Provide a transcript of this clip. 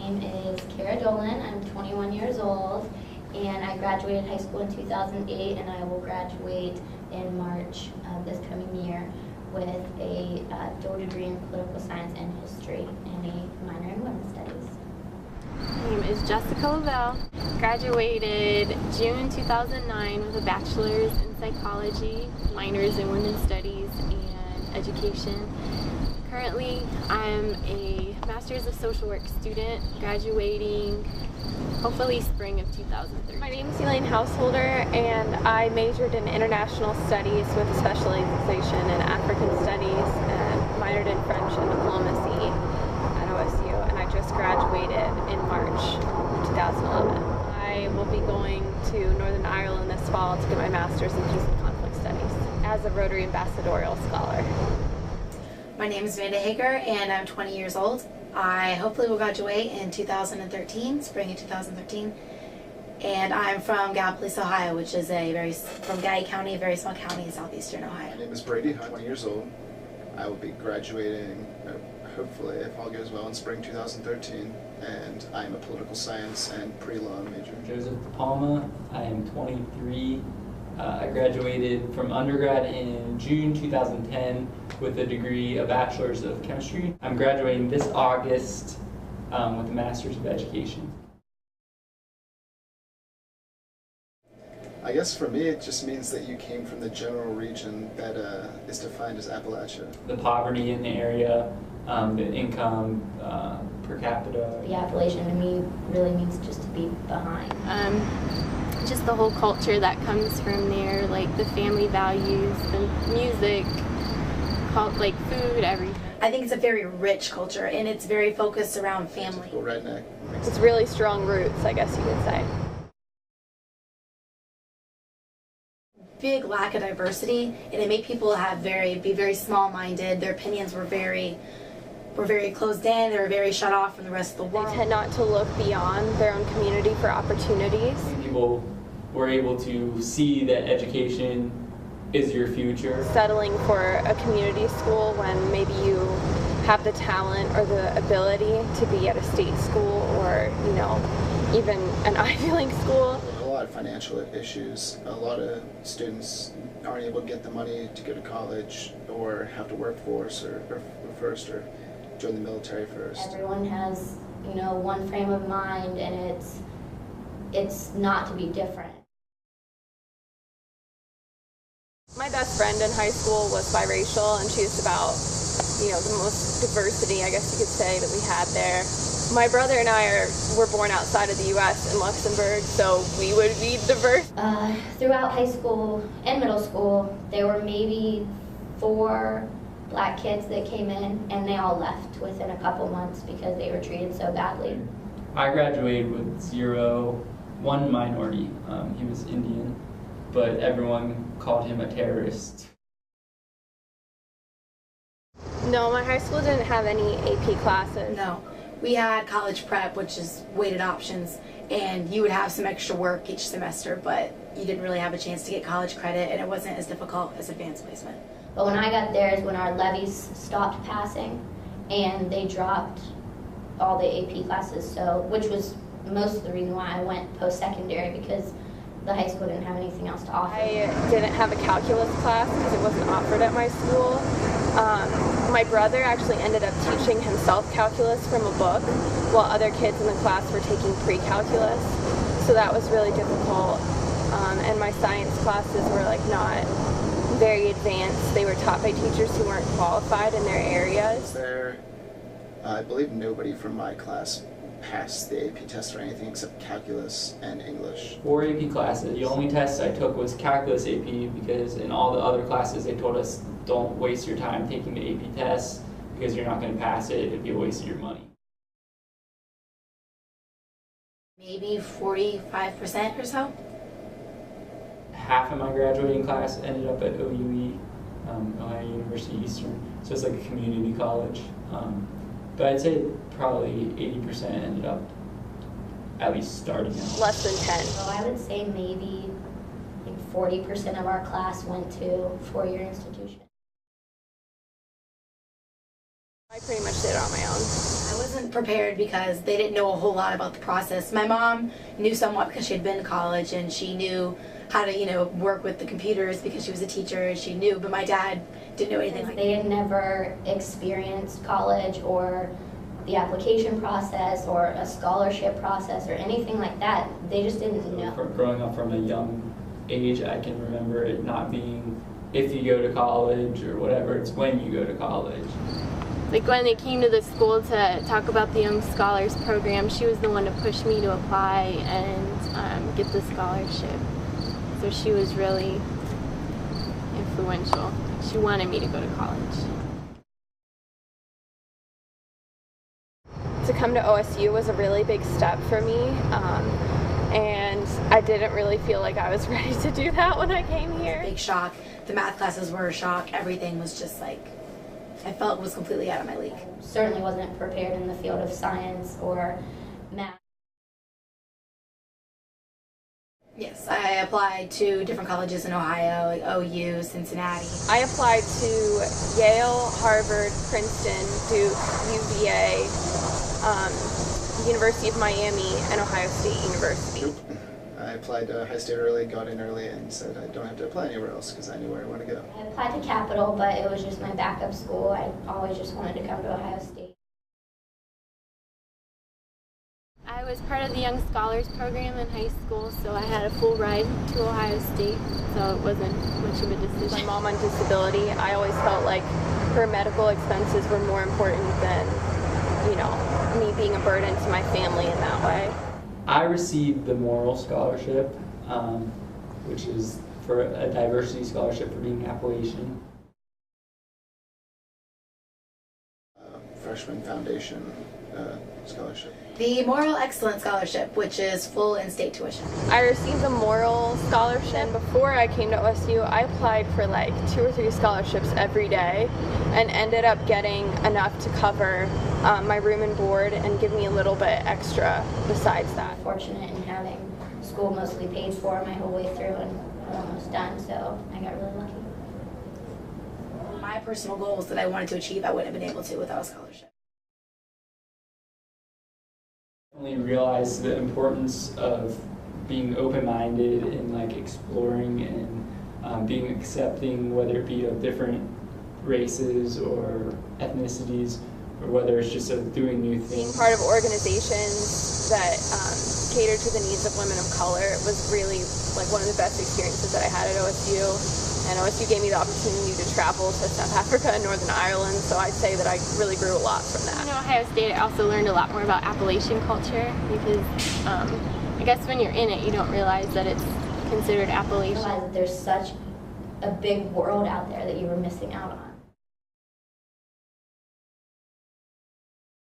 name is Kara Dolan. I'm 21 years old, and I graduated high school in 2008, and I will graduate in March of this coming year with a dual degree in political science and history and a minor in women's studies. My name is Jessica Lavelle. Graduated June 2009 with a bachelor's in psychology, minors in women's studies and education. Currently, I'm a master's of social work student, graduating hopefully spring of 2013. My name is Elaine Householder, and I majored in international studies with a specialization in African studies and minored in French and diplomacy at OSU, and I just graduated in March 2011. I will be going to Northern Ireland this fall to get my master's in peace and conflict studies as a Rotary Ambassadorial Scholar. My name is Vanda Hager, and I'm 20 years old. I hopefully will graduate in 2013, spring of 2013. And I'm from Gallipolis, Ohio, which is from Guy County, a very small county in southeastern Ohio. My name is Brady, I'm 20 years old. I will be graduating, hopefully, if all goes well, in spring 2013. And I am a political science and pre-law major. Joseph De Palma, I am 23. I graduated from undergrad in June 2010 with a degree, a bachelor's of chemistry. I'm graduating this August with a master's of education. I guess for me it just means that you came from the general region that is defined as Appalachia. The poverty in the area, the income per capita. The Appalachian to me really means just to be behind. Just the whole culture that comes from there, like the family values, the music, like food, everything. I think it's a very rich culture, and it's very focused around family. Typical redneck. It's really strong roots, I guess you could say. Big lack of diversity, and it made people be very small-minded. Their opinions were very closed in. They were very shut off from the rest of the world. They tend not to look beyond their own community for opportunities. People were able to see that education is your future. Settling for a community school when maybe you have the talent or the ability to be at a state school or, even an Ivy League school. A lot of financial issues. A lot of students aren't able to get the money to go to college or have to work first or join the military first. Everyone has, one frame of mind, and it's not to be different. My best friend in high school was biracial, and she was about, the most diversity, I guess you could say, that we had there. My brother and I were born outside of the U.S. in Luxembourg, so we would be diverse. Throughout high school and middle school, there were maybe 4 black kids that came in, and they all left within a couple months because they were treated so badly. I graduated with 0, 1 minority. He was Indian, but everyone called him a terrorist. No, my high school didn't have any AP classes. No. We had college prep, which is weighted options, and you would have some extra work each semester, but you didn't really have a chance to get college credit, and it wasn't as difficult as advanced placement. But when I got there is when our levies stopped passing, and they dropped all the AP classes, which was most of the reason why I went post-secondary, because the high school didn't have anything else to offer. I didn't have a calculus class because it wasn't offered at my school. My brother actually ended up teaching himself calculus from a book, while other kids in the class were taking pre-calculus. So that was really difficult. And my science classes were not very advanced. They were taught by teachers who weren't qualified in their areas. I believe nobody from my class passed the AP test or anything except calculus and English. 4 AP classes. The only test I took was calculus AP, because in all the other classes they told us don't waste your time taking the AP test because you're not going to pass it. It'd be a waste of your money. Maybe 45% or so. Half of my graduating class ended up at OUE, Ohio University Eastern, so it's like a community college. But I'd say probably 80% ended up at least starting out. Less than 10. So I would say maybe 40% of our class went to 4-year institution. I pretty much did it on my own. I wasn't prepared because they didn't know a whole lot about the process. My mom knew somewhat because she had been to college and she knew how to, work with the computers because she was a teacher and she knew, but my dad didn't know anything like that. They had never experienced college or the application process or a scholarship process or anything like that. They just didn't know. Growing up from a young age, I can remember it not being if you go to college or whatever, it's when you go to college. Like when they came to the school to talk about the Young Scholars Program, she was the one to push me to apply and get the scholarship. So she was really influential. She wanted me to go to college. To come to OSU was a really big step for me, and I didn't really feel like I was ready to do that when I came here. Big shock. The math classes were a shock. Everything was just like, I felt it was completely out of my league. Certainly wasn't prepared in the field of science or math. Yes, I applied to different colleges in Ohio, like OU, Cincinnati. I applied to Yale, Harvard, Princeton, Duke, UVA, University of Miami, and Ohio State University. I applied to High State early, got in early, and said I don't have to apply anywhere else because I knew where I want to go. I applied to Capital, but it was just my backup school. I always just wanted to come to Ohio State. I was part of the Young Scholars Program in high school, so I had a full ride to Ohio State, so it wasn't much of a decision. My mom on disability, I always felt like her medical expenses were more important than, me being a burden to my family in that way. I received the Moral Scholarship, which is for a diversity scholarship for being Appalachian. Freshman Foundation scholarship. The Moral Excellence Scholarship, which is full in-state tuition. I received the Moral Scholarship. Before I came to OSU, I applied for like 2 or 3 scholarships every day and ended up getting enough to cover my room and board and give me a little bit extra besides that. Fortunate in having school mostly paid for my whole way through and almost done, so I got really lucky. My personal goals that I wanted to achieve, I wouldn't have been able to without a scholarship. I realized the importance of being open-minded and like exploring and being accepting, whether it be of different races or ethnicities, or whether it's just doing new things. Being part of organizations that cater to the needs of women of color was really like one of the best experiences that I had at OSU. And OSU gave me the opportunity to travel to South Africa and Northern Ireland, so I'd say that I really grew a lot from that. In Ohio State, I also learned a lot more about Appalachian culture because I guess when you're in it, you don't realize that it's considered Appalachian. I realized that there's such a big world out there that you were missing out on.